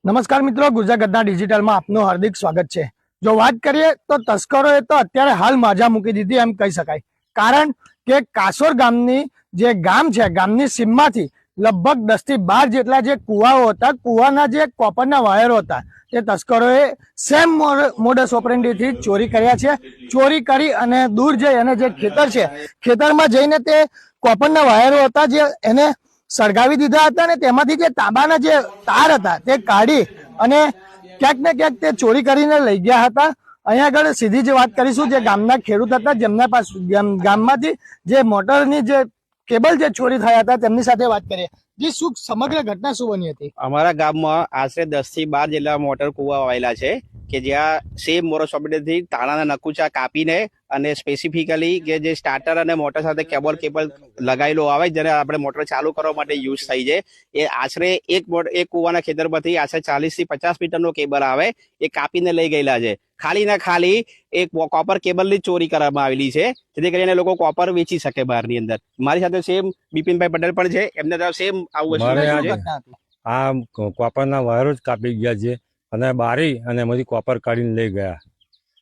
નમસ્કાર મિત્રો, ગુજરાત ગદ્દાર ડિજિટલમાં આપનું હાર્દિક સ્વાગત છે। જો વાત કરીએ તો તસ્કરોએ તો અત્યારે હાલ માજા મૂકી દીધી એમ કહી શકાય। કારણ કે કાસોર ગામની જે ગામ છે, ગામની સીમમાંથી લગભગ 10 થી 12 જેટલા જે કુવાઓ હતા, કુવાના જે કોપરના વાયરો હતા, તે તસ્કરોએ સેમ મોડસ ઓપરેન્ડીથી ચોરી કર્યા છે। ચોરી કરી અને દૂર જઈ અને જે ખેતર છે, ખેતરમાં જઈને તે કોપરના વાયરો હતા જે એને સળગાવી દીધા હતા ને તેમાંથી જે તાંબાના જે તાર હતા તે કાઢી અને ક્યાંક ને ક્યાંક તે ચોરી કરીને લઈ ગયા હતા। અહીંયા આગળ સીધી જ વાત કરીશું, જે ગામના ખેડૂત હતા જેમના પાસે ગામમાંથી જે મોટરની જે કેબલ જે ચોરી થયા હતા તેમની સાથે વાત કરીએ। જે શું સમગ્ર ઘટના શું બની હતી? અમારા ગામમાં આશરે 10 થી 12 જેટલા મોટર કુવા આવેલા છે કે જ્યાં સેમ મોરસ ઓપરેટરથી તાણાના નકુચા કાપીને અને સ્પેસિફિકલી કે જે સ્ટાર્ટર અને મોટર સાથે કેબલ લગાવેલો આવે જેને આપણે મોટર ચાલુ કરવા માટે યુઝ થઈ જાય, એ આશરે એક કુવાના ખેતરમાંથી આશરે 40 થી 50 મીટરનો કેબલ આવે એ કાપીને લઈ ગયેલા છે। ખાલી ને ખાલી એક કોપર કેબલની ચોરી કરવામાં આવેલી છે જેથી કરીને લોકો કોપર વેચી શકે બહારની અંદર। મારી સાથે સેમ બિપિનભાઈ પટેલ પણ છે, એમને તો સેમ આવું આ કોપરના વાયરો જ કાપી ગયા છે અને બારી અને એમાંથી કોપર કાઢીને લઈ ગયા।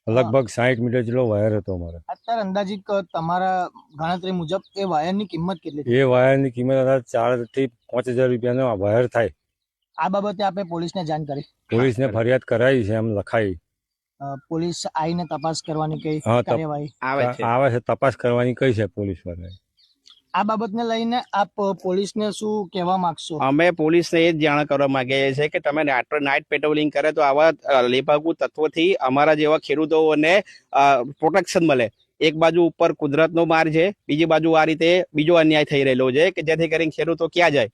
લગભગ 60 મીટર જેટલો વાયર હતો અમારે। અત્યારે અંદાજિત તમારા ગણતરી મુજબ એ વાયરની કિંમત કેટલી છે? એ વાયરની કિંમત 4 થી 5000 રૂપિયાનો વાયર થાય। આ બાબતે આપણે પોલીસને જાણ કરી? પોલીસને ફરિયાદ કરાવી છે, એમ લખાઈ। પોલીસ આવીને તપાસ કરવાની કઈ કાર્યવાહી આવે છે, તપાસ કરવાની કઈ છે પોલીસ વાળાએ। આ બાબતને લઈને આપ પોલીસને શું કહેવા માંગશો? અમે પોલીસને એ જ જાણ કરવા માંગીએ છીએ કે તમે નાઇટ પેટ્રોલિંગ કરે તો આવા લેભાગુ તત્વોથી અમારા જેવા ખેડૂતોને પ્રોટેક્શન મળે। એક બાજુ ઉપર કુદરતનો માર છે, બીજી બાજુ આ રીતે બીજો અન્યાય થઈ રહેલો છે કે જેથી કરીને ખેડૂતો ક્યાં જાય।